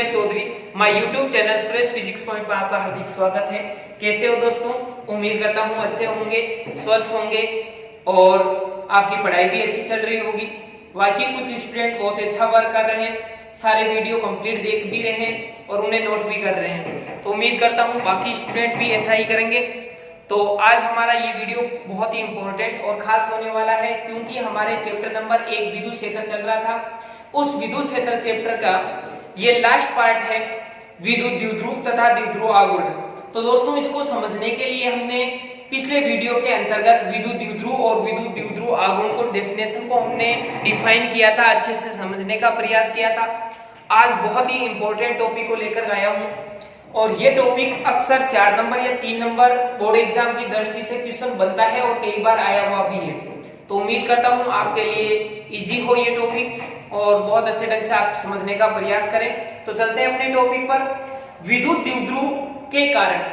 Suresh Chaudhary, my YouTube channel Suresh physics point पर आपका हार्दिक स्वागत है। कैसे हो दोस्तों? उम्मीद करता हूँ अच्छे होंगे, स्वस्थ होंगे और आपकी पढ़ाई भी अच्छी चल रही होगी। बाकी कुछ स्टूडेंट बहुत अच्छा वर्क कर रहे हैं, सारे वीडियो कंप्लीट देख भी रहे हैं और उन्हें नोट भी कर रहे हैं। तो उम्मीद करता हूँ बाकी स्टूडेंट भी ऐसा ही करेंगे। तो आज हमारा ये वीडियो बहुत ही इंपॉर्टेंट और खास होने वाला है, क्योंकि हमारे चैप्टर नंबर 1 विद्युत क्षेत्र चल रहा था। उस विद्युत क्षेत्र चैप्टर का ये लास्ट पार्ट है, विद्युत द्विध्रुव तथा द्विध्रुव आघूर्ण। तो दोस्तों, इसको समझने के लिए हमने पिछले वीडियो के अंतर्गत विद्युत द्विध्रुव और विद्युत द्विध्रुव आघूर्ण को डेफिनेशन को हमने डिफाइन किया था, अच्छे से समझने का प्रयास किया था। आज बहुत ही इंपॉर्टेंट टॉपिक को लेकर आया हूं और ये टॉपिक अक्सर 4 नंबर या 3 नंबर बोर्ड एग्जाम की दृष्टि से क्वेश्चन बनता है और कई बार आया हुआ भी है। तो उम्मीद करता हूं आपके लिए इजी हो ये टॉपिक और बहुत अच्छे ढंग से आप समझने का प्रयास करें। तो चलते हैं अपने टॉपिक पर। विद्युत द्विध्रुव के कारण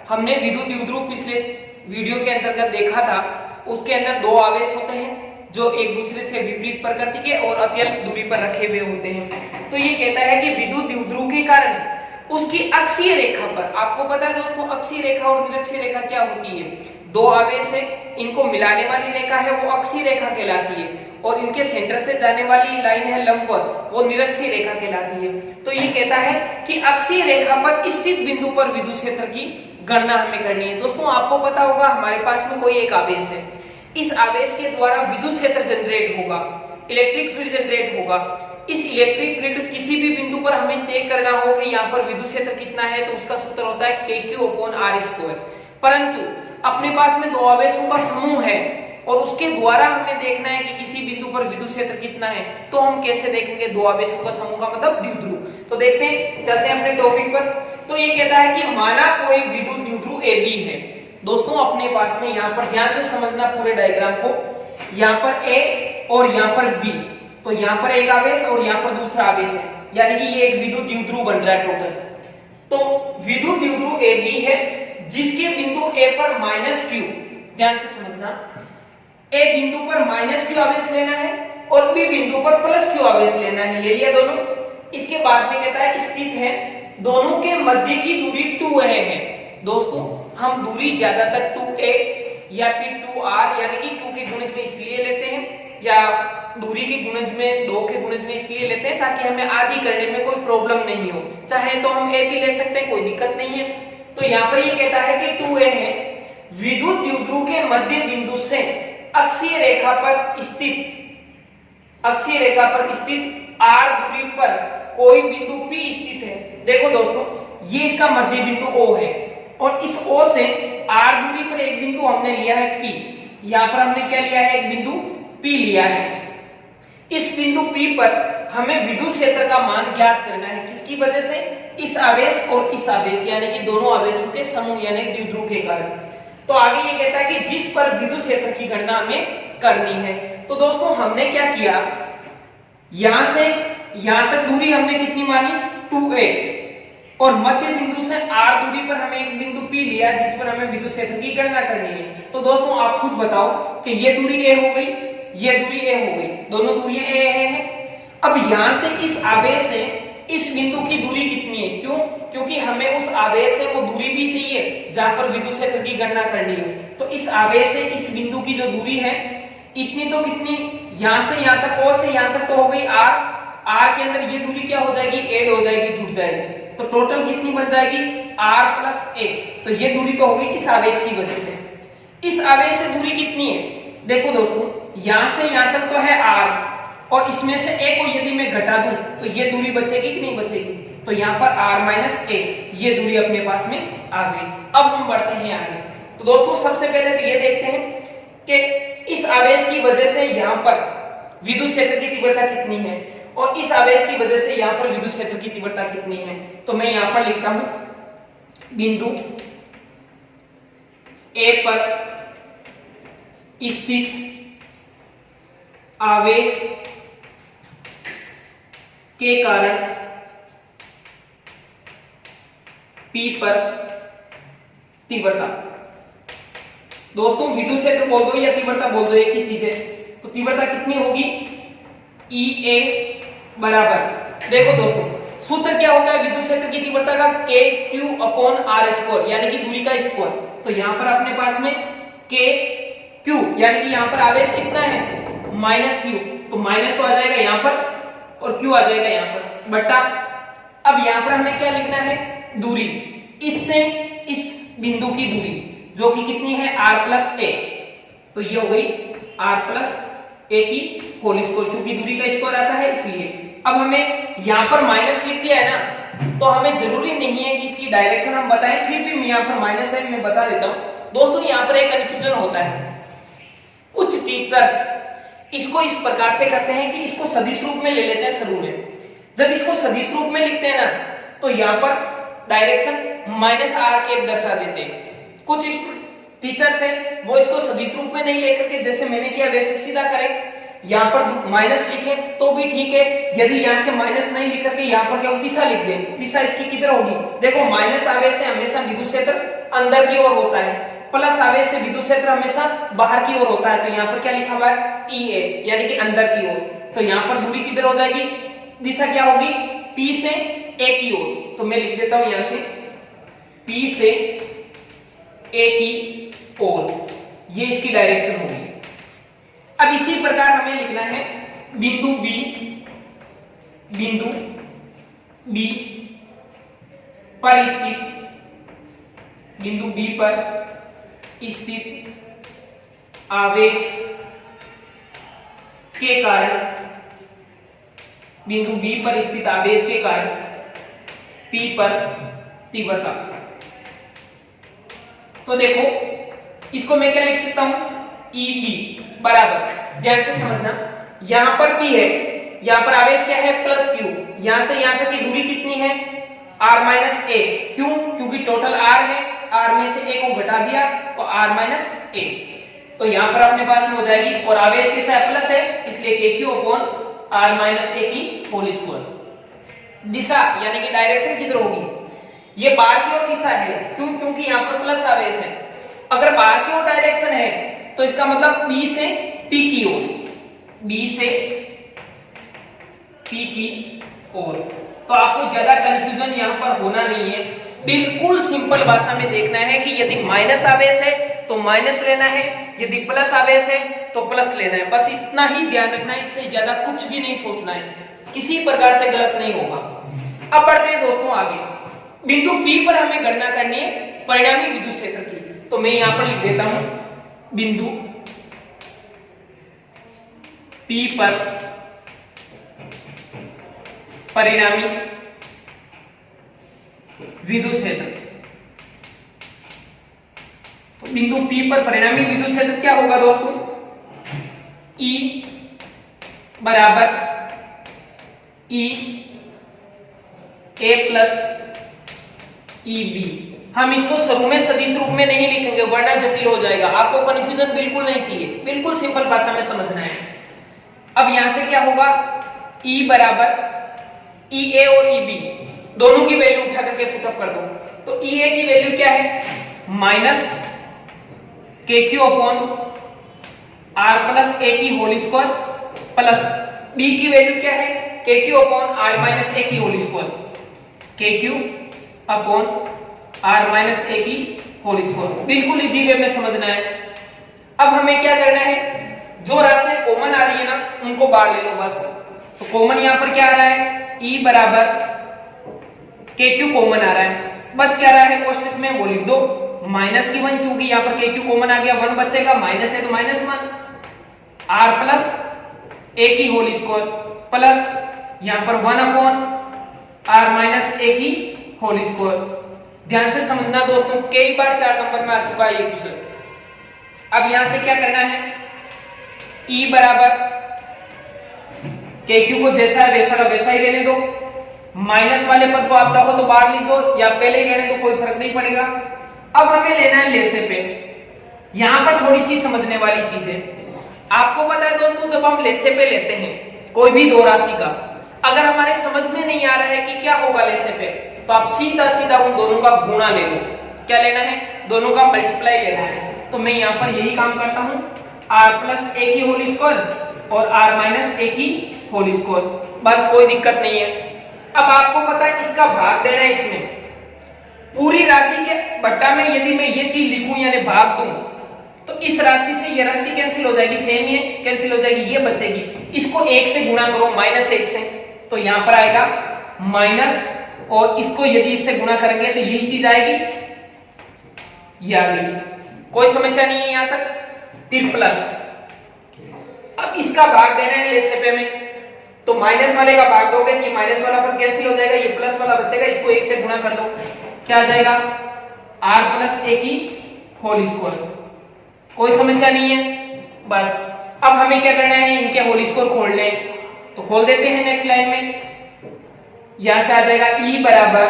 हमने विद्युत द्विध्रुव पिछले वीडियो के अंतर्गत देखा था। उसके अंदर दो आवेश होते हैं जो एक दूसरे से विपरीत प्रकृति के और अत्यल्प दूरी पर रखे हुए होते हैं। तो ये कहता है कि विद्युत द्विध्रुव के कारण उसकी अक्षीय रेखा पर, आपको पता है दोस्तों अक्षीय रेखा और निरक्षीय रेखा क्या होती है? दो आवेश है, इनको मिलाने वाली रेखा है वो अक्षीय रेखा कहलाती है और इनके सेंटर से जाने वाली लाइन है लंबवत, वो निरक्षीय रेखा कहलाती है। तो ये कहता है कि अक्षीय रेखा पर स्थित बिंदु पर विद्युत क्षेत्र की गणना हमें करनी है। दोस्तों, आपको पता होगा हमारे पास में कोई एक आवेश है, इस आवेश के द्वारा विद्युत क्षेत्र जनरेट होगा, इलेक्ट्रिक फील्ड जनरेट होगा। इस इलेक्ट्रिक फील्ड किसी भी बिंदु पर हमें चेक करना हो कि यहाँ पर विद्युत क्षेत्र कितना है, तो उसका सूत्र होता है kq/r²। परंतु अपने पास में दो आवेशों का समूह है और उसके द्वारा हमें देखना है कि किसी बिंदु पर विद्युत क्षेत्र कितना है, तो हम कैसे देखेंगे? दो आवेशों का समूह का मतलब द्विध्रुव। तो देखते हैं, चलते हैं अपने टॉपिक पर। तो ये कहता है कि माना कोई विद्युत द्विध्रुव AB है। दोस्तों, अपने पास में यहाँ पर ध्यान से समझना पूरे डायग्राम को, यहाँ पर A और यहाँ पर B। तो यहाँ पर एक आवेश और यहाँ पर दूसरा आवेश है, यानी कि ये एक विद्युत द्विध्रुव बन रहा है टोटल। तो विद्युत द्विध्रुव AB है जिसके बिंदु A पर -q, ध्यान से समझना, A बिंदु पर -q आवेश लेना है और B बिंदु पर +q आवेश लेना है। ले लिया दोनों। इसके बाद में कहता है स्थित है, दोनों के मध्य की दूरी 2a है। दोस्तों, हम दूरी ज्यादातर 2a या फिर 2r यानी कि 2 के गुणज में इसलिए लेते हैं या दूरी के गुणज में 2 के गुणज में इसलिए लेते हैं ताकि हमें आदि करने में कोई प्रॉब्लम नहीं हो। चाहे तो हम a भी ले सकते हैं, कोई दिक्कत नहीं है। तो यहाँ पर ये कहता है कि 2a है, विद्युत द्विध्रुव के मध्य बिंदु से अक्षीय रेखा पर स्थित r दूरी पर कोई बिंदु P स्थित है। देखो दोस्तों, ये इसका मध्य बिंदु O है और इस O से r दूरी पर एक बिंदु हमने लिया है P। यहाँ पर हमने क्या लिया है? एक बिंदु P लिया है। इस बिंदु P पर हमें विद्युत क्षेत्र का मान ज्ञात करना है। किसकी वजह से? इस आवेश और इस आवेश यानी कि दोनों आवेशों के समूह यानी द्विध्रुव के कारण। तो आगे ये कहता है कि जिस पर विद्युत क्षेत्र की गणना हमें करनी है। तो दोस्तों, हमने क्या किया, यहां से यहां तक दूरी हमने कितनी मानी? 2a और मध्य बिंदु से r दूरी पर हमें एक बिंदु P लिया जिस पर हमें विद्युत क्षेत्र की गणना करनी है। तो दोस्तों, आप खुद बताओ कि ये दूरी a हो गई, ये दूरी a हो गई, दोनों दूरियां a है। अब यहां से इस आवेश से इस बिंदु की दूरी कितनी है? क्यों? क्योंकि हमें उस आवेश से वो दूरी भी चाहिए जहां पर विद्युत क्षेत्र की गणना करनी है। तो इस आवेश से इस बिंदु की जो दूरी है इतनी तो कितनी, यहां से यहां तक, O से यहां तक तो हो गई r के अंदर ये दूरी क्या हो जाएगी? ऐड हो जाएगी, जुड़ जाएगी। तो टोटल कितनी बन जाएगी? r + a। तो ये दूरी तो हो गई इस आवेश की वजह से। इस आवेश से दूरी कितनी है? देखो दोस्तों, यहां से यहां तक तो है r और इसमें से a को यदि मैं घटा दूं तो ये दूरी बचेगी कि नहीं बचेगी? तो यहाँ पर r - a, ये दूरी अपने पास में आ गई। अब हम बढ़ते हैं आगे। तो दोस्तों, सबसे पहले तो ये देखते हैं कि इस आवेश की वजह से यहाँ पर विद्युत क्षेत्र की तीव्रता कितनी है और इस आवेश की वजह से यहाँ पर विद्युत क्षेत्र की तीव्रता कितनी है। तो मैं यहाँ पर लिखता हूं, बिंदु A पर स्थित आवेश के कारण P पर तीव्रता। दोस्तों, विद्युत क्षेत्र बोल दो या तीव्रता बोल दो, एक ही चीज है। तो तीव्रता कितनी होगी? EA बराबर, देखो दोस्तों, सूत्र क्या होता है विद्युत क्षेत्र की तीव्रता का KQ/R², यानी कि दूरी का स्क्वायर। तो यहाँ पर अपने पास में KQ यानी कि यहाँ पर आवेश कितना है -Q, तो माइनस तो आ जाएगा यहाँ पर और Q आ जाएगा यहाँ पर बटा। अब यहाँ पर हमें क्या लिखना है, दूरी, इससे इस बिंदु की दूरी जो कि कितनी है R+a, तो ये हो गई R+a की होल स्क्वायर, क्योंकि दूरी का स्क्वायर आता है इसलिए। अब हमें यहाँ पर माइनस लिख दिया है ना, तो हमें जरूरी नहीं है कि इसकी डायरेक्शन हम बताएं, फिर भी यहाँ पर माइनस है मैं बता देता हूँ। दोस्तों यहाँ पर एक कंफ्यूजन होता है, कुछ टीचर्स इसको इस प्रकार से करते हैं कि इसको सदिश रूप में ले लेते हैं शुरू में। जब इसको सदिश रूप में लिखते हैं ना, तो यहाँ पर डायरेक्शन -r दर्शा देते हैं। कुछ टीचर्स है वो इसको सदिश रूप में नहीं लेकर के जैसे मैंने किया वैसे सीधा करें, यहाँ पर माइनस लिखे तो भी ठीक है, यदि यहाँ से माइनस नहीं लिख करके यहाँ पर क्या दिशा लिख दें, दिशा इसकी किधर होगी, देखो माइनस आवेश से हमेशा विद्युत क्षेत्र अंदर की ओर होता है, प्लस आवेश से विद्युत क्षेत्र हमेशा बाहर की ओर होता है। तो यहाँ पर क्या लिखा हुआ है EA यानी कि अंदर की ओर, तो यहाँ पर दूरी किधर हो जाएगी, दिशा क्या होगी P से A की ओर। तो मैं लिख देता हूं यहां से P से A की ओर, ये इसकी डायरेक्शन होगी। अब इसी प्रकार हमें लिखना है बिंदु B पर स्थित आवेश के कारण, बिंदु B पर स्थित आवेश के कारण P पर तीव्रता। तो देखो इसको मैं क्या लिख सकता हूं, EB बराबर, ध्यान से समझना, यहां पर P है, यहां पर आवेश क्या है +Q, यहां से यहां तक की दूरी कितनी है R-a, क्यों, क्योंकि टोटल R है, R में से A को घटा दिया तो R-a, तो यहां पर अपने पास में हो जाएगी, और आवेश कैसा है प्लस है इसलिए KQ/R-a की होल स्क्वायर। दिशा यानी कि डायरेक्शन किधर होगी, ये बाहर की ओर दिशा है, क्यों, क्योंकि यहां पर प्लस आवेश है। अगर बाहर की ओर डायरेक्शन है तो इसका मतलब B से P की ओर, B से P की ओर। तो आपको ज्यादा कंफ्यूजन यहां पर होना नहीं है, बिल्कुल सिंपल भाषा में देखना है कि यदि माइनस आवेश है तो माइनस लेना है, यदि प्लस आवेश है तो प्लस लेना है, बस इतना ही ध्यान रखना है, इससे ज्यादा कुछ भी नहीं सोचना है, किसी प्रकार से गलत नहीं होगा। अब बढ़ते हैं दोस्तों आगे, बिंदु P पर हमें गणना करनी है परिणामी विद्युत क्षेत्र की, तो मैं यहां पर लिख देता हूं बिंदु P पर परिणामी विद्युत क्षेत्र। तो बिंदु P पर परिणामी विद्युत क्षेत्र क्या होगा दोस्तों, E बराबर EA प्लस EB। हम इसको शुरू में सदिश रूप में नहीं लिखेंगे वरना जटिल हो जाएगा, आपको कंफ्यूजन बिल्कुल नहीं चाहिए, बिल्कुल सिंपल भाषा में समझना है। अब यहां से क्या होगा, E बराबर EA और EB दोनों की वैल्यू उठा करके पुटअप कर दो, तो EA की वैल्यू क्या है माइनस KQ/R+a की होल स्क्वायर, प्लस B की वैल्यू क्या है KQ/R-a की होल स्क्वायर, KQ/R-a की होल स्क्वायर। बिल्कुल इजी वे में समझना है। अब हमें क्या करना है, जो राशि कॉमन आ रही है ना उनको बाहर ले लो बस। तो कॉमन यहां पर क्या आ रहा है, E बराबर KQ कॉमन आ रहा है, बच क्या रहा है कोष्टक में वो लिख दो -1, क्योंकि यहाँ पर KQ कॉमन आ गया, 1 बचेगा, माइनस है तो -1, R+a की होल स्क्वायर प्लस यहाँ पर 1/R-a की होल स्क्वायर। ध्यान से समझना दोस्तों, कई बार 4 नंबर में आ चुका है ये क्वेश्चन। अब यहां से क्या करना है, E बराबर KQ को जैसा है वैसा का वैसा ही रहने दो, माइनस वाले पद को आप चाहो तो बाहर लिख दो या पहले ही रहने दो, कोई फर्क नहीं पड़ेगा। अब हमें लेना है लेसे पे, यहां पर थोड़ी सी समझने वाली चीज है। आपको पता है दोस्तों, जब हम लेसे पे लेते हैं कोई भी दो राशि का, अगर हमारे समझ में नहीं आ रहा है कि क्या होगा लेसे पे, तो आप सीधा सीधा उन दोनों का गुणा ले लो। क्या लेना है, दोनों का मल्टीप्लाई लेना है। तो मैं यहां पर यही काम करता हूं, R+a की होल स्क्वायर और R-a की होल स्क्वायर, बस कोई दिक्कत नहीं है। अब आपको पता है इसका भाग देना है इसमें, पूरी राशि के बट्टा में यदि मैं ये चीज लिखूं यानी भाग दूं तो इस राशि से ये राशि कैंसिल हो जाएगी, सेम ये कैंसिल हो जाएगी, ये बचेगी। इसको 1 से गुणा करो -1 से, तो यहां पर आएगा माइनस, और इसको यदि इससे गुणा करेंगे तो यही चीज आएगी, ये आ गई। कोई समस्या नहीं है यहां तक। फिर प्लस, अब इसका भाग देना है लेसेपे में, तो माइनस वाले का भाग दोगे, ये माइनस वाला पद कैंसिल हो जाएगा, ये प्लस वाला बचेगा, इसको 1 से गुणा कर लो, क्या आ जाएगा r + a की होल स्क्वायर। कोई समस्या नहीं है। बस अब हमें क्या करना है, इनके होल स्क्वायर खोल ले, तो खोल देते हैं नेक्स्ट लाइन में। यहां से आ जाएगा E बराबर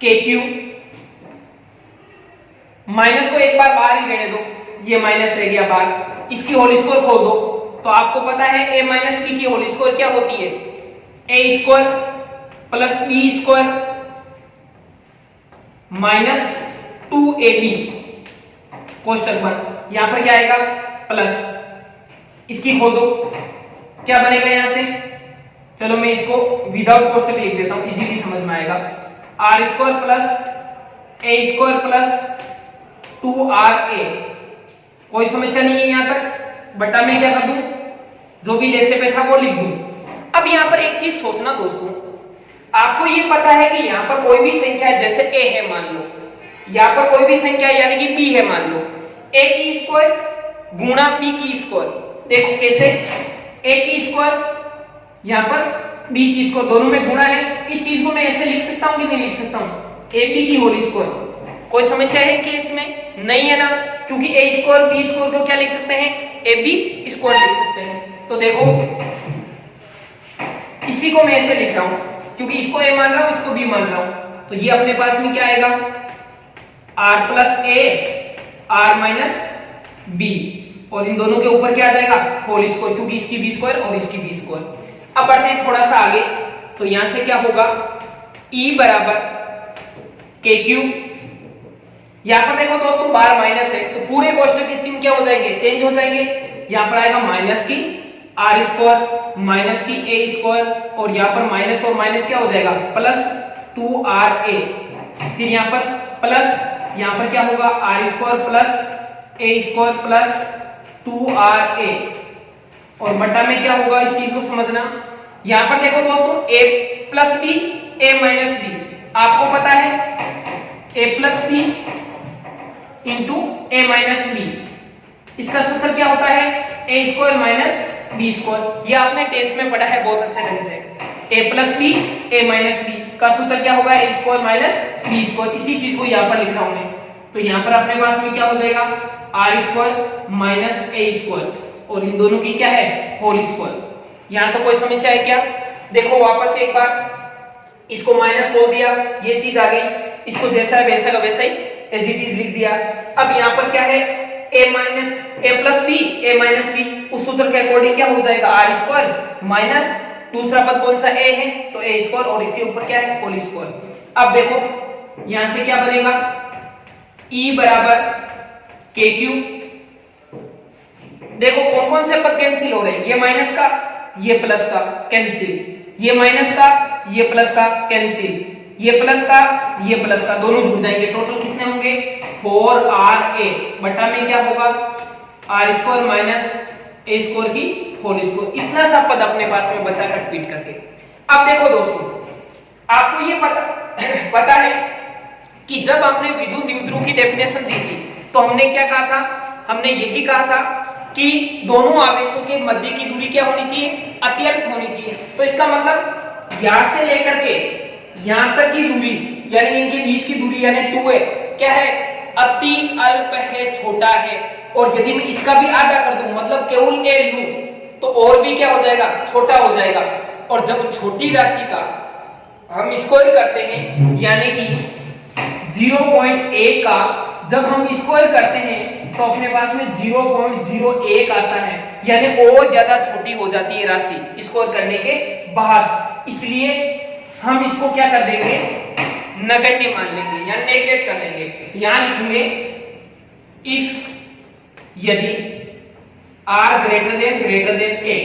KQ, माइनस को एक बार बाहर ही रहने दो, ये माइनस रह गया बाहर, इसकी होल स्क्वायर खोल दो, तो आपको पता है a - b की होल स्क्वायर क्या होती है, a square plus b square minus 2ab कोष्टक बंद। यहां पर क्या आएगा प्लस, इसकी खोल दो, क्या बनेगा यहां से, चलो मैं इसको विदाउट कोष्टक लिख देता हूं, इजीली समझ में आएगा। r square plus a square plus 2ra। कोई समस्या नहीं है यहां तक। बट्टा में क्या कर दूं, जो भी लेसे पे था वो लिख दूं। अब यहां पर एक चीज सोचना दोस्तों, आपको ये पता है कि यहां पर कोई भी संख्या है, जैसे a है मान लो, यहां पर कोई भी संख्या यानी कि b है मान लो, a की स्क्वायर गुणा b की स्क्वायर, देखो कैसे, a की स्क्वायर यहां पर b की स्क्वायर, दोनों में गुणा है। इस चीज को मैं ऐसे लिख सकता हूं कि नहीं लिख सकता हूं, ab की होल स्क्वायर। कोई समस्या है कि इसमें, नहीं है ना, क्योंकि a स्क्वायर b स्क्वायर को क्या लिख सकते हैं, ab स्क्वायर लिख सकते हैं। तो देखो इसी को मैं ऐसे लिख रहा हूं, क्योंकि इसको a मान रहा हूं, इसको b मान रहा हूं, तो ये अपने पास में क्या आएगा, r + a r - b, और इन दोनों के ऊपर क्या आ जाएगा, होल स्क्वायर, क्योंकि इसकी b स्क्वायर और इसकी b स्क्वायर। अब बढ़ते हैं थोड़ा सा आगे, तो यहां से क्या होगा, E बराबर KQ, यहां पर देखो दोस्तों बार माइनस है, तो पूरे कोष्टक के चिन्ह क्या हो जाएंगे, चेंज हो जाएंगे। यहां पर आएगा माइनस की r स्क्वायर माइनस की a स्क्वायर, और यहां पर माइनस और माइनस क्या हो जाएगा, प्लस 2ra। फिर यहां पर प्लस, यहां पर क्या होगा, r square plus a square plus 2ra, और बटा में क्या होगा, इस चीज को समझना। यहां पर देखो दोस्तों a + b a - b, आपको पता है a + b into a - b, इसका सूत्र क्या होता है, a square minus b square. ये आपने 10th में पढ़ा है बहुत अच्छे ढंग से। a + b a - b का सूत्र क्या होगा, a square minus b square. इसी चीज को यहाँ पर लिख रहा हूं मैं, तो यहाँ पर अपने पास में क्या हो जाएगा, r square minus a square, और इन दोनों की क्या है, होल स्क्वायर। यहाँ तो कोई समस्या है क्या, देखो वापस एक बार इसको माइनस बोल दिया, ये चीज आ गई, इसको जैसा है वैसा का वैसा ही एज इट इज लिख दिया। अब यहाँ पर क्या है, a + b उस सूत्र के अकॉर्डिंग क्या हो जाएगा, r स्क्वायर माइनस दूसरा पद कौन सा a है, तो a स्क्वायर, और इसके ऊपर क्या है, होल स्क्वायर। अब देखो यहां से क्या बनेगा, E बराबर KQ, देखो कौन कौन से पद कैंसिल हो रहे हैं, ये माइनस का ये प्लस का कैंसिल, ये माइनस का ये प्लस का कैंसिल, ये प्लस का ये प्लस का, दोनों जुड़ जाएंगे। टोटल कितने होंगे, 4ra, बटा में क्या होगा, r square minus a square की होल स्क्वायर। इतना सा पद अपने पास में बचा कट पीट करके। अब देखो दोस्तों, आपको ये पता है कि जब हमने विद्युत द्विध्रुव की डेफिनेशन दी थी, तो हमने क्या कहा था, हमने यही कहा था कि दोनों आवेशों के मध्य की दूरी क्या होनी चाहिए, अत्यल्प होनी चाहिए। तो इसका मतलब यहां से लेकर के यहां तक की दूरी, यानी इनके बीच की दूरी यानी 2 है, क्या है, अति अल्प है, छोटा है। और यदि मैं इसका भी आधा कर दूं, मतलब केवल a लूं, तो और भी क्या हो जाएगा, छोटा हो जाएगा। और जब छोटी राशि का हम स्क्वायर करते हैं, यानी कि 0.1 का जब हम स्क्वायर करते हैं, तो अपने पास में 0.01 आता है, यानी और ज्यादा छोटी हो जाती है राशि स्क्वायर करने के बाद। इसलिए हम इसको क्या कर देंगे, नगण्य मान लेंगे या नेगलेक्ट कर लेंगे। यहां लिखेंगे इफ यदि r greater than a,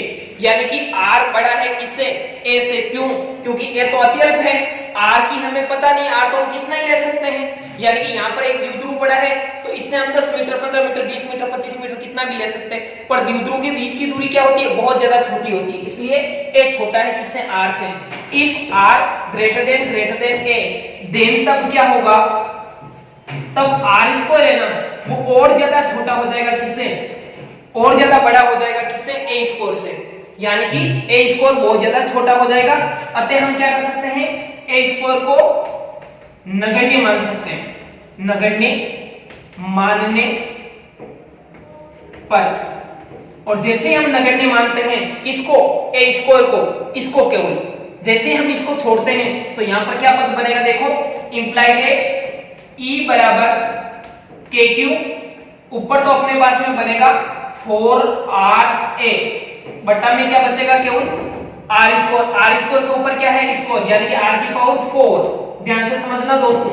यानी कि r बड़ा है किससे, a से। क्यों? क्योंकि a तो अत्यल्प है, r की हमें पता नहीं, r तो हम कितना ही ले सकते हैं। यानी कि यहाँ पर एक द्विध्रुव पड़ा है तो इससे हम 10 मीटर 15 मीटर 20 मीटर 25 मीटर कितना भी ले सकते हैं, पर द्विध्रुव के बीच की दूरी क्या होती है, बहुत ज्यादा छोटी होती है, इसलिए a छोटा है किससे, r से। If r greater than a, then तब क्या होगा, तब r स्क्वायर है ना वो और ज्यादा छोटा हो जाएगा किससे, और ज्यादा बड़ा हो जाएगा किससे, a स्क्वायर से। यानी कि a स्क्वायर बहुत ज्यादा छोटा हो जाएगा, अतः हम क्या कर सकते हैं, a स्क्वायर को नगण्य मान सकते हैं। नगण्य मानने पर, और जैसे हम नगण्य मानते हैं किसको, a स्क्वायर को, इसको केवल, जैसे हम इसको छोड़ते हैं तो यहां पर क्या पद बनेगा, देखो इंप्लाइड है E बराबर के क्यू, ऊपर तो अपने पास में बनेगा 4RA, बटा में क्या बचेगा, केवल r स्क्वायर। r स्क्वायर के ऊपर क्या है, स्क्वायर, यानी कि r की पावर 4। ध्यान से समझना दोस्तों,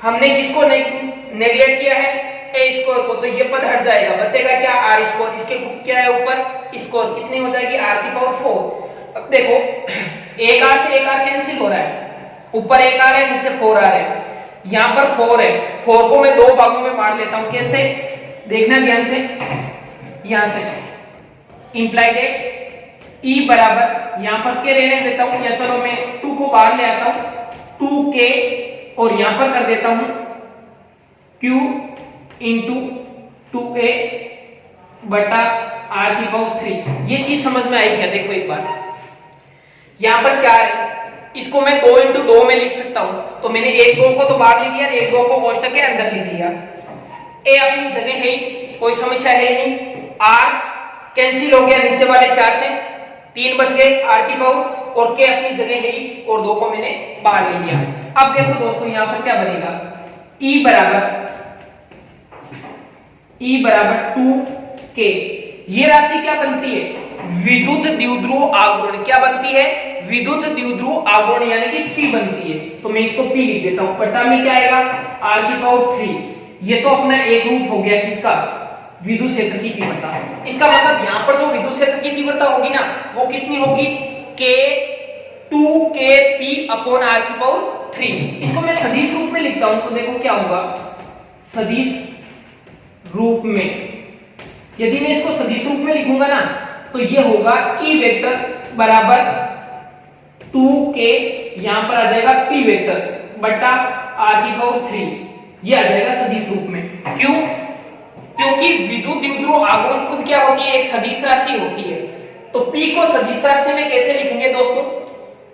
हमने किसको नेग्लेक्ट किया है, a स्क्वायर को, तो ये पद हट जाएगा, बचेगा क्या, r स्क्वायर। इसके क्या है ऊपर स्क्वायर, कितनी हो जाएगी, r की पावर 4। अब देखो एक r से एक r कैंसिल हो रहा है, ऊपर एक r है नीचे 4r है, यहां पर 4 है, 4 को मैं दो भागों में बांट लेता हूं, कैसे, देखना ध्यान से, यहां से इंप्लाइड है E बराबर, यहां पर के रहने देता हूं, या चलो मैं 2 को बाहर ले आता हूं, 2k, और यहां पर कर देता हूं q इंटू 2a बटा r की पावर 3। ये चीज समझ में आई क्या, देखो एक बार, यहां पर 4 है, इसको मैं 2 इंटू 2 में लिख सकता हूं, तो मैंने 1 2 को तो बाहर लिख लिया, 1 2 को कोष्टक के अंदर लिख लिया। a अपनी जगह है, कोई समस्या है नहीं, r कैंसिल हो गया नीचे वाले 4 से, 3 बच गए r की पावर, और k अपनी जगह है ही, और 2 को मैंने बाहर ले लिया। अब देखो दोस्तों यहां पर क्या बनेगा, E बराबर 2k, ये राशि क्या बनती है, विद्युत द्विध्रुव आघूर्ण। क्या बनती है, विद्युत द्विध्रुव आघूर्ण, यानी कि P बनती है। तो मैं इसको P लिख देता हूं, बटा में क्या आएगा, r की पावर 3। ये तो अपना एक रूप हो गया किसका, विद्युत क्षेत्र की तीव्रता। इसका मतलब यहां पर जो विद्युत क्षेत्र की तीव्रता होगी ना वो कितनी होगी, k 2kp अपॉन r की पावर 3। इसको मैं सदिश रूप में लिखता हूं तो देखो क्या होगा, सदिश रूप में, यदि मैं इसको सदिश रूप में लिखूंगा ना तो ये होगा E वेक्टर बराबर 2k, यहां पर आ जाएगा p वेक्टर बटा r की पावर 3, ये आ जाएगा सदिश रूप में। क्यों, क्योंकि विद्युत द्विध्रुव आघूर्ण खुद क्या होती है, एक सदिश राशि होती है। तो p को सदिश राशि में कैसे लिखेंगे दोस्तों,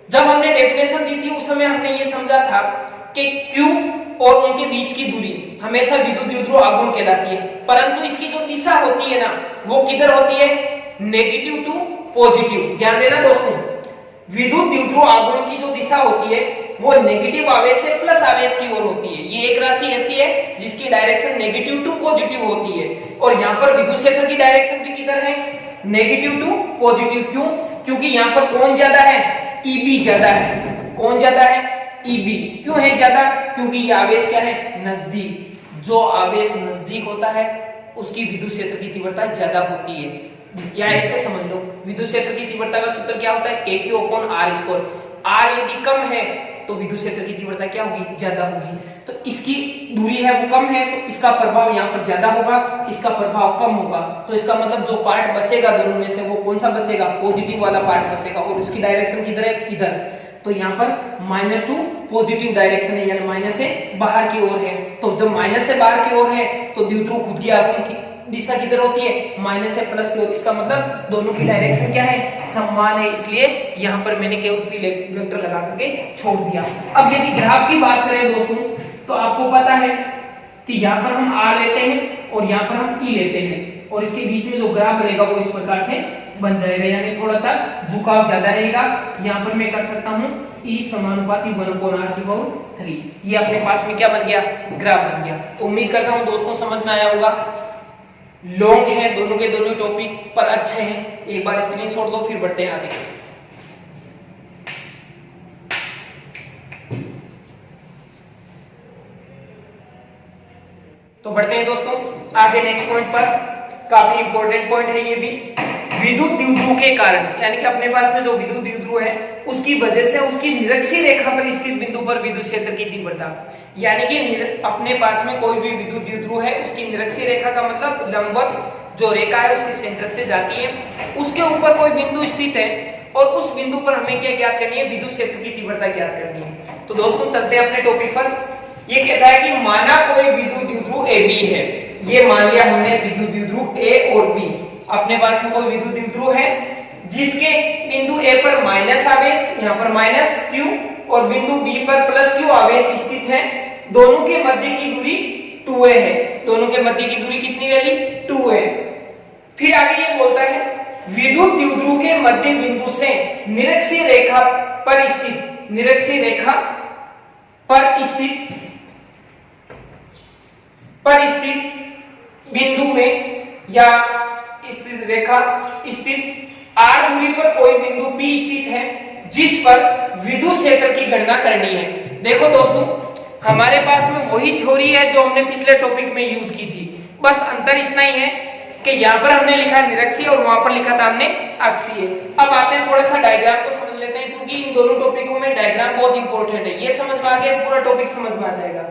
जब हमने डेफिनेशन दी थी उस समय हमने ये समझा था कि q और उनके बीच की दूरी हमेशा विद्युत द्विध्रुव आघूर्ण कहलाती है, परंतु इसकी जो दिशा होती है ना वो किधर होती है, नेगेटिव टू पॉजिटिव। ध्यान देना दोस्तों, विद्युत द्विध्रुव आघूर्ण की जो दिशा होती है वो नेगेटिव आवेश से प्लस आवेश की ओर होती है। ये एक राशि ऐसी है जिसकी डायरेक्शन नेगेटिव टू पॉजिटिव होती है, और यहाँ पर विद्युत क्षेत्र की डायरेक्शन भी किधर है, नेगेटिव टू पॉजिटिव। क्यों, क्योंकि यहाँ पर कौन ज्यादा है, EB ज्यादा है। कौन ज्यादा है, EB। क्यों है ज्यादा, क्योंकि ये आवेश क्या है, नजदीक। जो आवेश नजदीक होता है उसकी विद्युत क्षेत्र की तीव्रता ज्यादा होती है। या ऐसे समझ लो, विद्युत क्षेत्र की तीव्रता का सूत्र क्या होता है, KQ upon R square. R यदि कम है तो विद्युत क्षेत्र की तीव्रता क्या होगी, ज्यादा होगी। तो इसकी दूरी है वो कम है तो इसका प्रभाव यहाँ पर ज्यादा होगा, इसका प्रभाव कम होगा। तो इसका मतलब जो पार्ट बचेगा दोनों में से वो कौन सा बचेगा, पॉजिटिव वाला पार्ट बचेगा, और उसकी डायरेक्शन किधर है, इधर। तो यहाँ पर माइनस टू पॉजिटिव डायरेक्शन है, यानी माइनस से बाहर की ओर है। तो जब माइनस से बाहर की ओर है तो द्विध्रुव खुद की आघूर्ण की दिशा किधर होती है, माइनस से प्लस की ओर। इसका मतलब दोनों की डायरेक्शन क्या है, समान है, इसलिए यहाँ पर मैंने केवल P वेक्टर लगा करके छोड़ दिया। अब यदि ग्राफ की बात करें दोस्तों तो आपको पता है कि यहाँ पर हम R लेते हैं और यहाँ पर हम E लेते हैं, और इसके बीच में जो ग्राफ बनेगा वो इस प्रकार से बन जाएगा, यानी थोड़ा सा झुकाव ज्यादा रहेगा। यहाँ पर मैं कर सकता हूँ E समानुपाती 1/r की पावर 3। ये अपने पास में क्या बन गया, ग्राफ बन गया। तो उम्मीद करता हूँ दोस्तों समझ में आया होगा। लॉन्ग है, दोनों के दोनों टॉपिक पर अच्छे हैं। एक बार स्क्रीनशॉट दो, फिर बढ़ते हैं आगे। तो बढ़ते हैं दोस्तों आगे नेक्स्ट पॉइंट पर। काफी इंपॉर्टेंट पॉइंट है ये भी। विद्युत द्विध्रुव के कारण, यानी कि अपने पास में जो विद्युत द्विध्रुव है उसकी वजह से उसकी निरक्षीय रेखा पर स्थित बिंदु पर विद्युत क्षेत्र की तीव्रता, यानी कि अपने पास में कोई भी विद्युत द्विध्रुव है उसकी निरक्षीय रेखा का मतलब लंबवत जो रेखा है उसके सेंटर से जाती है, उसके ऊपर कोई बिंदु स्थित है और उस बिंदु पर हमें क्या ज्ञात करनी है, विद्युत क्षेत्र की तीव्रता ज्ञात करनी है। तो दोस्तों चलते हैं अपने टॉपिक पर। ये कहता है कि माना कोई विद्युत द्विध्रुव ए बी है, ये मान लिया हमने विद्युत द्विध्रुव ए और बी, अपने पास में कोई विद्युत द्विध्रुव है जिसके बिंदु ए पर माइनस आवेश, यहाँ पर माइनस क्यू, और बिंदु बी पर प्लस क्यू आवेश स्थित है। दोनों के मध्य की दूरी 2a है, दोनों के मध्य की दूरी कितनी वाली 2a। फिर आगे ये बोलता है विद्युत द्विध्रुव के मध्य बिंदु से निरक्षीय रेखा पर स्थित, निरक्षीय रेखा पर स्थित बिंदु में या स्थित रेखा स्थित r दूरी पर कोई बिंदु P स्थित है जिस पर विद्युत क्षेत्र की गणना करनी है। देखो दोस्तों हमारे पास में वही थ्योरी है जो हमने पिछले टॉपिक में यूज की थी, बस अंतर इतना ही है कि यहाँ पर हमने लिखा है निरक्षीय और वहां पर लिखा था हमने अक्षीय। अब आते हैं थोड़ा सा डायग्राम को समझ लेते हैं, क्योंकि इन दोनों टॉपिकों में डायग्राम बहुत इंपॉर्टेंट है। ये समझ में आ गया पूरा टॉपिक समझ में आ जाएगा।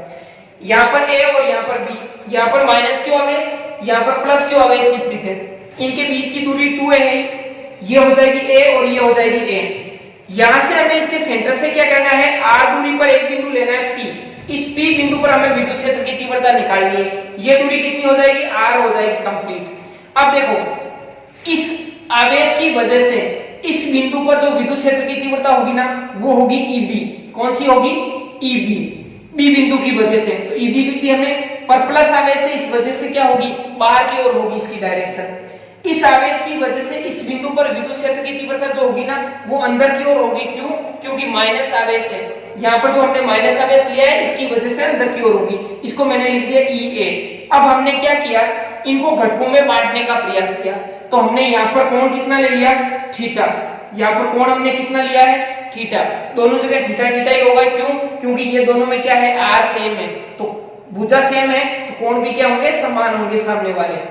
यहाँ पर ए और यहाँ पर बी, यहाँ पर माइनस क्यू आवेश, यहाँ पर प्लस क्यू आवेश स्थित है, इनके बीच की दूरी 2a है, ये हो जाएगी a और ये हो जाएगी a। यहां से हमें इसके सेंटर से क्या करना है, r दूरी पर एक बिंदु लेना है P, इस P बिंदु पर हमें विद्युत क्षेत्र की तीव्रता निकालनी है। ये दूरी कितनी हो जाएगी, r हो जाएगी कंप्लीट। अब देखो इस आवेश की वजह से इस बिंदु पर जो विद्युत क्षेत्र की तीव्रता होगी ना वो होगी EB। कौन सी होगी, EB, B बिंदु की वजह से। तो EB की हमने पर प्लस आवेश है, इस वजह से क्या होगी, बाहर की ओर होगी इसकी डायरेक्शन। इस आवेश की वजह से इस बिंदु पर विद्युत क्षेत्र की तीव्रता जो होगी ना वो अंदर की ओर होगी। क्यों, क्योंकि माइनस आवेश है, यहाँ पर जो हमने माइनस आवेश लिया है इसकी वजह से अंदर की ओर होगी। इसको मैंने लिख दिया EA। अब हमने क्या किया, इनको घटकों में बांटने का प्रयास किया। तो हमने यहाँ पर कोण कितना ले लिया, थीटा, यहाँ पर कोण हमने कितना लिया है, थीटा। दोनों जगह थीटा थीटा ही होगा। क्यों, क्योंकि ये दोनों में क्या है, r सेम है, तो भुजा सेम है तो कोण भी क्या होंगे, समान होंगे सामने वाले।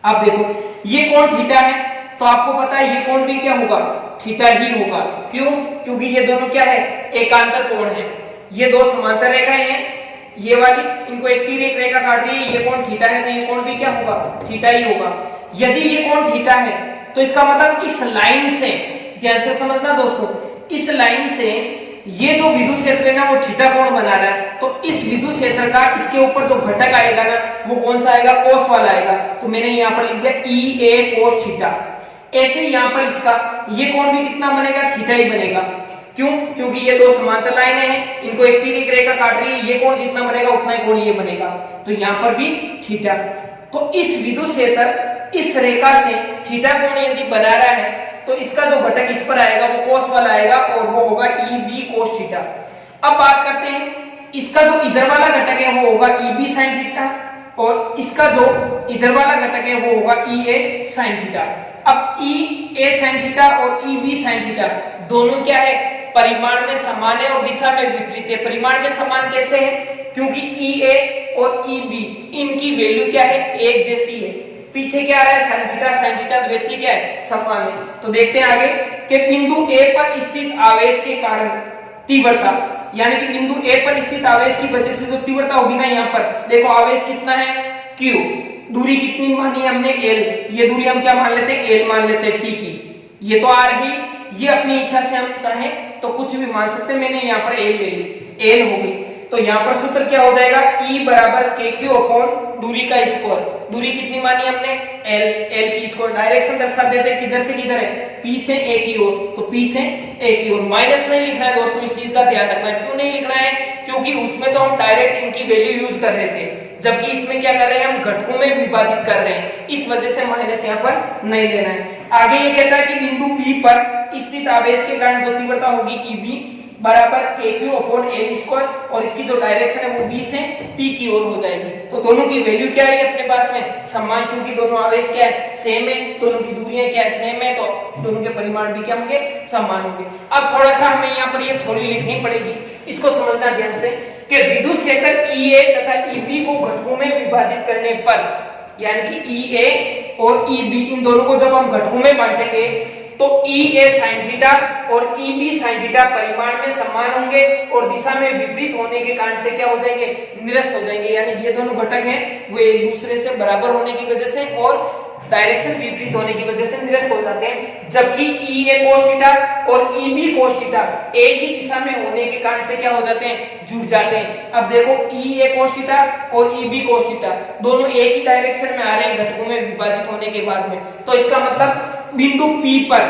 अब देखो ये कोण थीटा है तो आपको पता है ये कोण भी क्या होगा, थीटा ही होगा। क्यों, क्योंकि ये दोनों क्या है, एकांतर कोण है। ये दो समांतर रेखाएं हैं, ये वाली, इनको एक तिर्यक रेखा काट रही है, ये कोण थीटा है तो ये कोण भी क्या होगा, थीटा ही होगा। यदि ये कोण थीटा है तो इसका मतलब इस लाइन से, ध्यान से समझना दोस्तों, इस लाइन से ये जो विद्युत क्षेत्र है ना वो थीटा कोण बना रहा है, तो इस विद्युत क्षेत्र का इसके ऊपर जो घटक आएगा ना वो कौन सा आएगा, कोस वाला आएगा। तो मैंने यहाँ पर लिख दिया EA कोस थीटा। ऐसे यहाँ पर इसका ये कोण भी कितना बनेगा, थीटा ही बनेगा। क्यों, क्योंकि ये दो समांतर लाइनें हैं, इनको एक तिर्यक रेखा काट रही है, ये कोण जितना बनेगा उतना ही कोण ये बनेगा, तो यहाँ पर भी थीटा। तो इस विद्युत क्षेत्र इस रेखा से थीटा कोण यदि बना रहा है तो इसका जो घटक इस पर आएगा वो कोस वाला आएगा और वो होगा EB कोस थीटा। अब बात करते हैं इसका जो इधर वाला घटक है वो होगा EB sin थीटा और इसका जो इधर वाला घटक है वो होगा EA sin थीटा। अब EA sin थीटा और EB sin थीटा दोनों क्या है, परिमाण में समान है और दिशा में विपरीत है। परिमाण में समान कैसे है, क्योंकि EA और EB इनकी वैल्यू क्या है, एक जैसी है। पीछे क्या आ रहा है, sin थीटा तो वैसे क्या है, समान है। तो देखते हैं आगे कि बिंदु A पर स्थित आवेश के कारण तीव्रता, यानी कि बिंदु A पर स्थित आवेश की वजह से जो तीव्रता होगी ना, यहाँ पर देखो आवेश कितना है, Q, दूरी कितनी मानी है हमने, L, ये दूरी हम क्या मान लेते हैं, L मान लेते हैं P की। ये तो R ही, ये अपनी इच्छा से हम चाहे तो कुछ भी मान सकते हैं, मैंने यहाँ पर L ले ली, L हो गई। तो यहाँ पर सूत्र क्या हो जाएगा, E बराबर KQ अपॉन दूरी का स्क्वायर। दूरी कितनी मानी हमने, L की स्क्वायर। डायरेक्शन दर्शा देते हैं किधर से किधर है, P से A की ओर, तो P से A की ओर। माइनस नहीं लिखना है दोस्तों, इस चीज का ध्यान रखना है। क्यों नहीं लिखना है, क्योंकि उसमें तो हम डायरेक्ट इनकी वैल्यू यूज कर रहे थे, जबकि इसमें क्या कर रहे हैं, हम घटकों में विभाजित कर रहे हैं, इस वजह से माइनस यहाँ पर नहीं लेना है। आगे ये कहता है कि बिंदु B पर स्थित आवेश के कारण जो तीव्रता होगी EB बराबर KQ अपॉन L स्क्वायर और इसकी जो डायरेक्शन है वो B से P की ओर हो जाएगी। तो दोनों की वैल्यू क्या है अपने पास में, समान, क्योंकि दोनों आवेश क्या है, सेम है, दोनों की दूरियां क्या है, सेम है, तो दोनों के परिमाण भी क्या होंगे, समान होंगे। अब थोड़ा सा हमें यहाँ पर ये थ्योरी लिखनी पड़ेगी, इसको समझना ध्यान से कि विद्युत क्षेत्र EA तथा EB को घटकों में विभाजित करने पर, यानी कि EA और ई बी, इन दोनों को जब हम घटकों में बांटेंगे तो ई ए साइन थीटा और ई बी साइन थीटा परिमाण में समान होंगे और दिशा में विपरीत होने के कारण से क्या हो जाएंगे, निरस्त हो जाएंगे। यानी ये दोनों घटक हैं वो एक दूसरे से बराबर होने की वजह से और डायरेक्शन विपरीत होने की वजह से निरस्त हो जाते हैं। जबकि ई ए कोस थीटा और ई बी कोस थीटा एक ही दिशा में होने के कारण से क्या हो जाते हैं, जुड़ जाते हैं। अब देखो ई ए कोस थीटा और ई बी कोस थीटा दोनों एक ही डायरेक्शन में आ रहे हैं घटकों में विभाजित होने के बाद में, तो इसका मतलब बिंदु P पर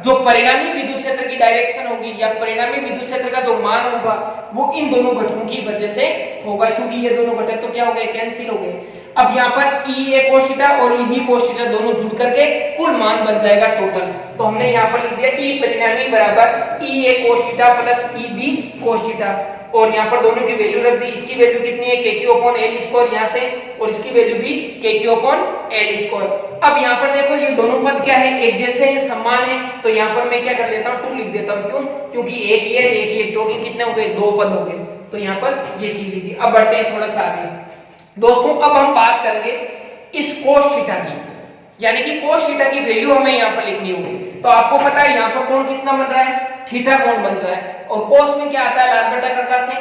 जो परिणामी विद्युत क्षेत्र की डायरेक्शन होगी या परिणामी विद्युत क्षेत्र का जो मान होगा वो इन दोनों घटकों की वजह से होगा, क्योंकि ये दोनों घटक तो क्या हो गए, कैंसिल हो गए। अब यहाँ पर ई ए कोस थीटा और ई बी कोस थीटा दोनों जुड़ करके कुल मान बन जाएगा टोटल। तो हमने यहाँ पर लिख दिया ई परिणामी बराबर E A cos theta plus E B cos theta, और यहाँ पर दोनों की वैल्यू रख दी। इसकी वैल्यू कितनी है, KQ/L² यहाँ से, और इसकी वैल्यू भी KQ/L²। अब यहाँ पर देखो ये दोनों पद क्या है, एक जैसे हैं, समान है, तो यहाँ पर मैं क्या कर लेता हूँ, 2 लिख देता हूँ। क्यों, क्योंकि एक ही है, एक ही है, टोटल कितने हो गए, 2 पद हो गए, तो यहाँ पर ये चीज लिख दी। अब बढ़ते हैं थोड़ा सा आगे दोस्तों। अब हम बात करेंगे इस कोस थीटा की, यानी कि कोस थीटा की वैल्यू हमें यहाँ पर लिखनी होगी। तो आपको पता है यहाँ पर कोण कितना बन रहा है, थीटा कोण बन रहा है, और कोस में क्या आता है, लाल बटा कक्का से,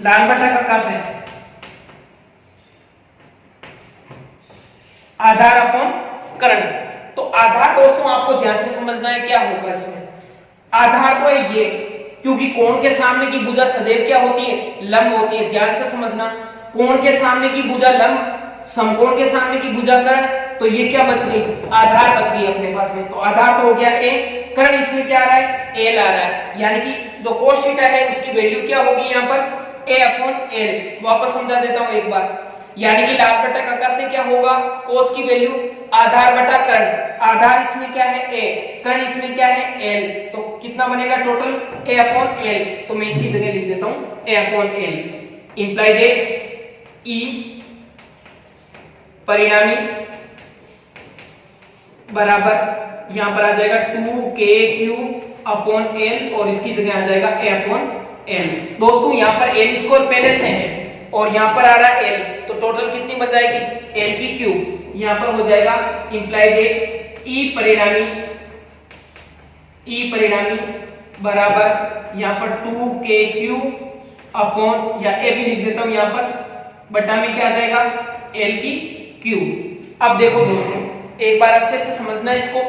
लाल बटा कक्का से आधार अपॉन कर्ण। तो आधार दोस्तों आपको ध्यान से समझना है क्या होगा इसमें। आधार तो है ये, क्योंकि कोण के सामने की भुजा सदैव क्या होती है, लंब होती है। ध्यान से समझना, कोण के सामने की भुजा लंब, समकोण के सामने की भुजा कर्ण, तो ये क्या बच गई, आधार बच गई अपने पास में। तो आधार तो हो गया ए, कर्ण इसमें क्या आ रहा है, एल आ रहा है, यानी कि जो कोस थीटा है उसकी वैल्यू क्या होगी यहाँ पर, ए अपॉन एल। वापस समझा देता हूं एक बार, यानी कि लाल बटा कक्का से क्या होगा, कोस की वैल्यू आधार बटा कर्ण, आधार इसमें क्या है ए, कर्ण इसमें क्या है एल, तो कितना बनेगा टोटल, ए अपॉन एल। तो मैं इसकी जगह लिख देता हूं ए अपॉन एल। इंप्लाई दैट ई परिणामी बराबर यहां पर आ जाएगा 2KQ/L और इसकी जगह आ जाएगा a अपॉन L। दोस्तों यहां पर L² पहले से है और यहां पर आ रहा है L, तो टोटल कितनी बन जाएगी, L की क्यूब। यहां पर हो जाएगा इंप्लाई दैट E परिणामी बराबर यहां पर 2KQ अपॉन, या a भी लिख देता हूं यहां पर, बटा में क्या आ जाएगा, L की क्यूब। अब देखो दोस्तों एक बार अच्छे से समझना इसको,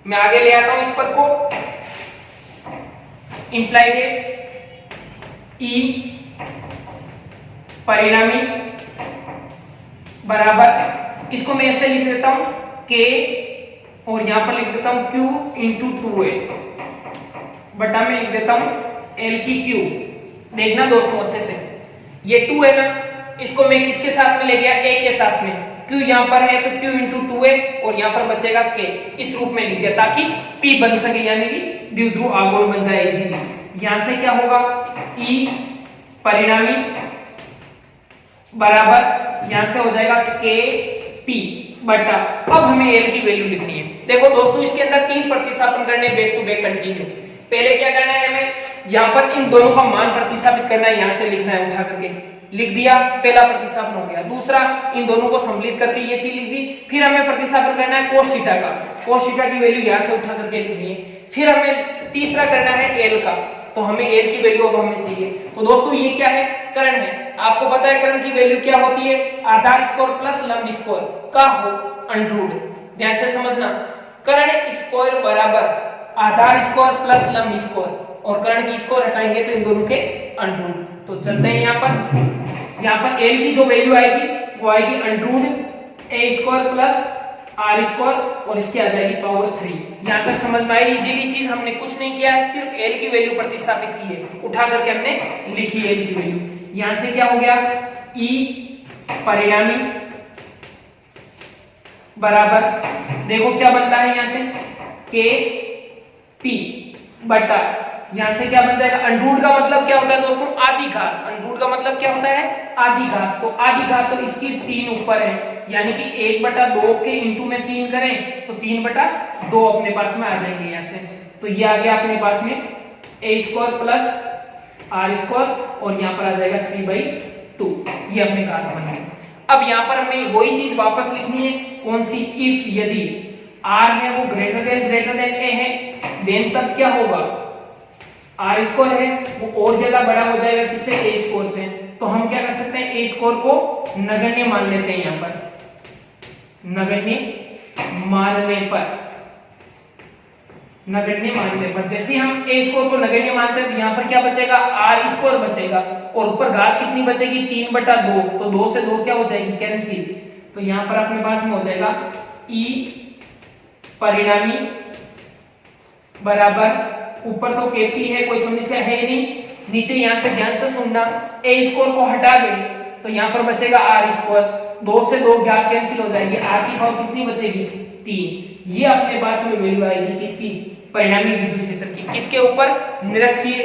मैं आगे ले आता हूं इस पद को। इंप्लाई दैट ई परिणामी बराबर, इसको मैं ऐसे लिख देता हूं K और यहां पर लिख देता हूं Q इंटू 2A, बटा में लिख देता हूं L की क्यूब। देखना दोस्तों अच्छे से, ये 2 है ना, इसको मैं किसके साथ में ले गया, A के साथ में, Q यहां पर है तो Q इंटू 2A और यहां पर बचेगा K, इस रूप में लिख दिया ताकि P बन सके, यानी कि द्विध्रुव आघूर्ण बन जाए इजीली। यहां से क्या होगा, E परिणामी बराबर यहां से हो जाएगा KP बटा, अब हमें L की वैल्यू लिखनी है। देखो दोस्तों इसके अंदर 3 प्रतिस्थापन करने, बैक टू बैक कंटिन्यू। पहले क्या करना है, हमें यहाँ पर इन दोनों का मान प्रतिस्थापित करना है, यहाँ से लिखना है, उठा करके लिख दिया, पहला प्रतिस्थापन हो गया। दूसरा, इन दोनों को सम्मिलित करके ये चीज लिख दी। फिर हमें प्रतिस्थापन करना है कोस थीटा का, कोस थीटा की वैल्यू यहाँ से उठा करके लिखनी है। फिर हमें तीसरा करना है एल का, तो हमें एल की वैल्यू अब हमें चाहिए। तो दोस्तों ये क्या है, कर्ण है। आपको पता है कर्ण की वैल्यू क्या होती है, आधार स्क्वायर प्लस लंब स्क्वायर का हो अंडरूट। ध्यान से समझना, कर्ण स्क्वायर बराबर आधार स्क्वायर प्लस लंब स्क्वायर, और कर्ण की स्क्वायर हटाएंगे तो इन दोनों के अंडरूट। तो चलते हैं यहाँ पर एल की जो वैल्यू आएगी वो आएगी underroot a square plus r square और इसकी आ जाएगी पावर 3। यहाँ तक समझ में आई इजीली चीज, हमने कुछ नहीं किया है, सिर्फ एल की वैल्यू प्रतिस्थापित की है, उठा करके हमने लिखी है एल की वैल्यू। यहाँ से क्या हो गया, ई परिणामी बराबर, देखो क्या बनता है यहाँ से, के पी बटा, यहां से क्या बन जाएगा, अंडरूट का मतलब क्या होता है दोस्तों, आधी घात। अंडरूट का मतलब क्या होता है, आधी घात। तो आधी घात तो इसकी 3 ऊपर है, यानी कि 1/2 के इंटू में 3 करें तो 3/2 अपने पास में आ जाएंगे यहाँ से। तो ये आ गया अपने पास में ए स्क्वायर प्लस आर स्क्वायर और यहाँ पर आ जाएगा 3/2। 2। ये अपनी बात बन गई। अब यहाँ पर हमें वही चीज वापस लिखनी है, कौन सी? इफ यदि r है वो ग्रेटर देन a है, देन तब क्या होगा? r स्क्वायर है वो और ज्यादा बड़ा हो जाएगा किससे? a स्क्वायर से। तो हम क्या कर सकते हैं? a स्क्वायर को नगण्य मान लेते हैं। यहाँ पर नगण्य मानने पर जैसे हम a स्क्वायर को नगण्य मानते हैं तो यहाँ पर क्या बचेगा? r स्क्वायर बचेगा और ऊपर घात कितनी बचेगी? 3/2। तो 2 से 2 क्या हो जाएगी? कैंसिल। तो यहाँ पर अपने पास में हो जाएगा e परिणामी बराबर, ऊपर तो kp है, कोई समस्या है नहीं, नीचे यहाँ से ध्यान से सुनना, a स्क्वायर को हटा दें तो यहाँ पर बचेगा r स्क्वायर, 2 से 2 घात कैंसिल हो जाएगी, r की पावर कितनी बचेगी? 3। ये अपने पास में वैल्यू आएगी किसकी? परिणामी विद्युत क्षेत्र की। किसके ऊपर? निरक्षीय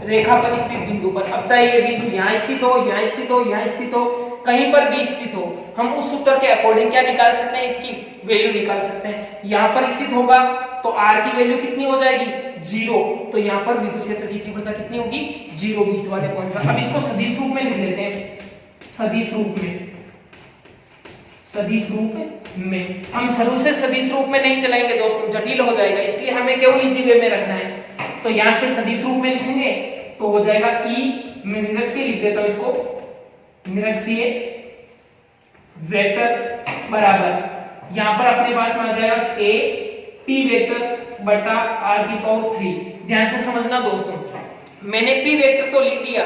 रेखा पर स्थित बिंदु पर। अब चाहे ये बिंदु यहाँ स्थित हो, यहाँ स्थित हो, यहाँ स्थित हो, कहीं पर भी स्थित हो, हम उस सूत्र के अकॉर्डिंग क्या निकाल सकते हैं? इसकी वैल्यू निकाल सकते हैं। यहाँ पर स्थित होगा तो r की वैल्यू कितनी हो जाएगी? 0। तो यहाँ पर विद्युत क्षेत्र की तीव्रता कितनी होगी? 0 बीच वाले पॉइंट पर। अब इसको सदिश रूप में लिख लेते हैं। सदिश रूप में हम शुरू से सदिश रूप में नहीं चलाएंगे दोस्तों, जटिल हो जाएगा, इसलिए हमें केवल इजी वे में रखना है। तो यहाँ से सदिश रूप में लिखेंगे तो हो जाएगा e, मैं निरक्षीय लिख देता हूँ इसको, निरक्षीय वेक्टर बराबर, यहाँ पर अपने पास में आ जाएगा a p वेक्टर बटा r की पावर 3। ध्यान से समझना दोस्तों, मैंने p वेक्टर तो लिख दिया,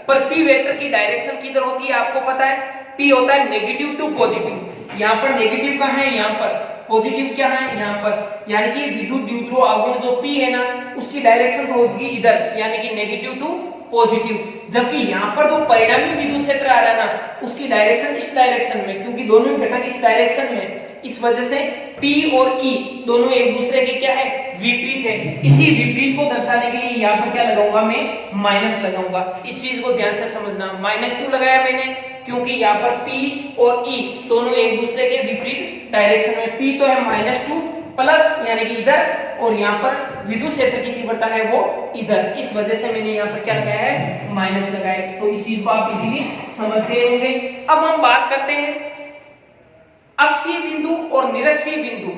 पर p वेक्टर की डायरेक्शन किधर होती है आपको पता है? p होता है नेगेटिव टू पॉजिटिव। यहाँ पर नेगेटिव कहाँ है? यहाँ पर। पॉजिटिव क्या है? यहाँ पर। यानी कि विद्युत द्विध्रुव आघूर्ण जो p है ना, उसकी डायरेक्शन होगी इधर, यानी कि नेगेटिव टू पॉजिटिव। जबकि यहाँ पर जो परिणामी विद्युत क्षेत्र आ रहा है ना, उसकी डायरेक्शन इस डायरेक्शन में, क्योंकि दोनों घटक इस डायरेक्शन में, इस वजह से P और E दोनों एक दूसरे के क्या है? विपरीत है। इसी विपरीत को दर्शाने के लिए यहाँ पर क्या लगाऊंगा? मैं माइनस लगाऊंगा। इस चीज को ध्यान से समझना। -2 लगाया मैंने क्योंकि यहाँ पर P और E दोनों एक दूसरे के विपरीत डायरेक्शन में। P तो है -2 प्लस यानी कि इधर, और यहाँ पर विद्युत क्षेत्र की तीव्रता है वो इधर, इस वजह से मैंने यहाँ पर क्या लगाया है? माइनस लगाया है। तो इस चीज को आप इजीली समझ गए होंगे। अब हम बात करते हैं अक्षीय बिंदु और निरक्षीय बिंदु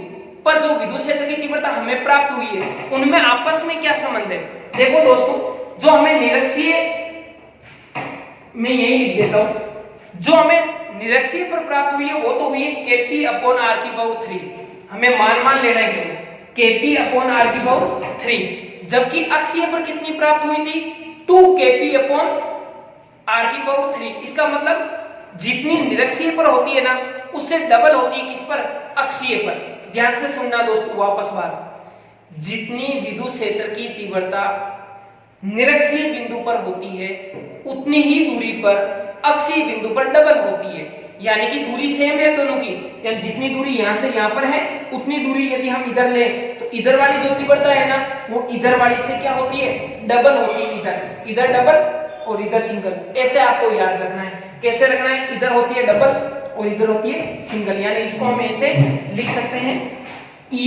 पर जो विद्युत क्षेत्र की तीव्रता हमें प्राप्त हुई है, उनमें आपस में क्या संबंध है? देखो दोस्तों, जो हमें निरक्षीय, मैं यही लिख देता हूं, जो हमें निरक्षीय पर प्राप्त हुई है वो तो हुई है kp/r की पावर 3। हमें मान लेना है kp/r की पावर 3। जबकि अक्षीय पर कितनी प्राप्त हुई थी? 2kp/r की पावर 3। इसका मतलब जितनी निरक्षीय पर होती है ना, उससे डबल होती है किस पर? अक्षीय पर। ध्यान से सुनना दोस्तों, वापस बात, जितनी विद्युत क्षेत्र की तीव्रता निरक्षीय बिंदु पर होती है, उतनी ही दूरी पर अक्षीय बिंदु पर डबल होती है। यानी कि दूरी सेम है दोनों की, यानी जितनी दूरी यहां से यहां पर है, उतनी दूरी यदि हम इधर लें तो इधर वाली जो तीव्रता है ना, वो इधर वाली से क्या होती है? डबल होती है। इधर डबल और इधर सिंगल। ऐसे आपको याद रखना है। कैसे रखना है? इधर होती है डबल और इधर होती है सिंगल। यानी इसको हम ऐसे लिख सकते हैं, E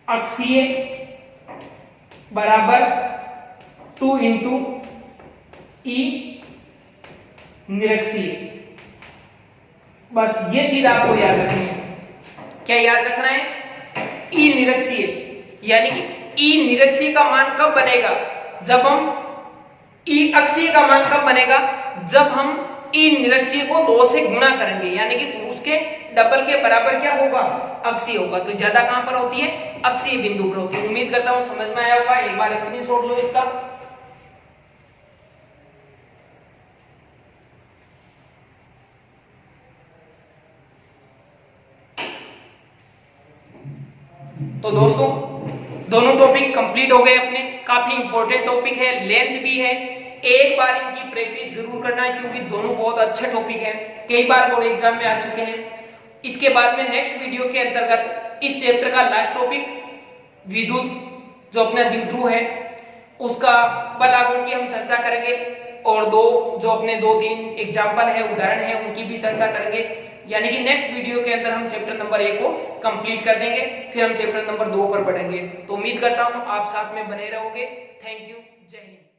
अक्षीय बराबर 2 इंटू E निरक्षीय। बस ये चीज आपको याद रखनी है। क्या याद रखना है? E निरक्षीय, यानी कि E निरक्षीय का मान कब बनेगा? जब हम E अक्षीय का मान कब बनेगा? जब हम E निरक्षीय को 2 से गुणा करेंगे, यानी कि उसके डबल के बराबर क्या होगा? अक्षीय होगा। तो ज्यादा कहां पर होती है? अक्षीय बिंदु पर होती है। उम्मीद करता हूं समझ में आया होगा। एक बार स्क्रीनशॉट लो इसका। तो दोस्तों, दोनों टॉपिक कंप्लीट हो गए अपने। काफी इंपॉर्टेंट टॉपिक है, लेंथ भी है। एक बार इनकी प्रैक्टिस जरूर करना है क्योंकि दोनों बहुत अच्छे टॉपिक हैं, कई बार बोर्ड एग्जाम में आ चुके हैं। इसके बाद में नेक्स्ट वीडियो के अंतर्गत इस चैप्टर का लास्ट टॉपिक विद्युत जो अपना द्विध्रुव है उसका बल आघूर्ण की हम चर्चा करेंगे, और जो अपने 2-3 एग्जाम्पल है, उदाहरण है, उनकी भी चर्चा करेंगे। यानी कि नेक्स्ट वीडियो के अंदर हम चैप्टर नंबर 1 को कंप्लीट कर देंगे, फिर हम चैप्टर नंबर 2 पर बढ़ेंगे। तो उम्मीद करता हूं आप साथ में बने रहोगे। Thank you. जय हिंद।